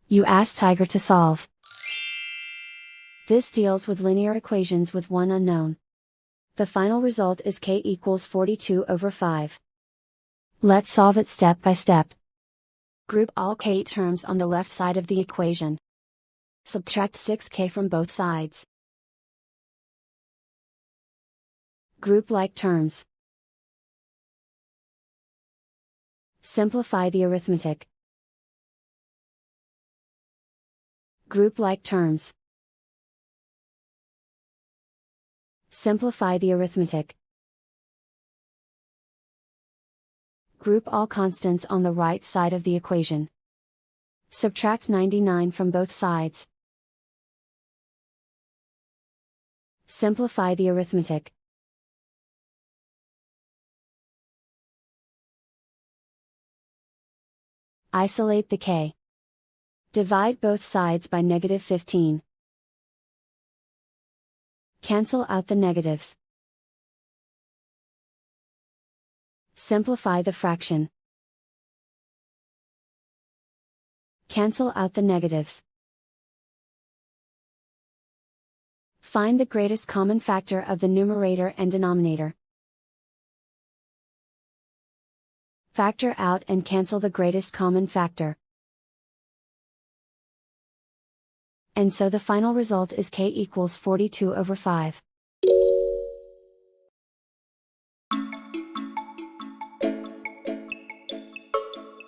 You ask Tiger to solve. This deals with linear equations with one unknown. The final result is k equals 42/5. Let's solve it step by step. Group all k terms on the left side of the equation. Subtract 6k from both sides. Group like terms. Simplify the arithmetic. Group like terms. Simplify the arithmetic. Group all constants on the right side of the equation. Subtract 99 from both sides. Simplify the arithmetic. Isolate the k. Divide both sides by -15. Cancel out the negatives. Simplify the fraction. Cancel out the negatives. Find the greatest common factor of the numerator and denominator. Factor out and cancel the greatest common factor. And so the final result is k equals 42/5.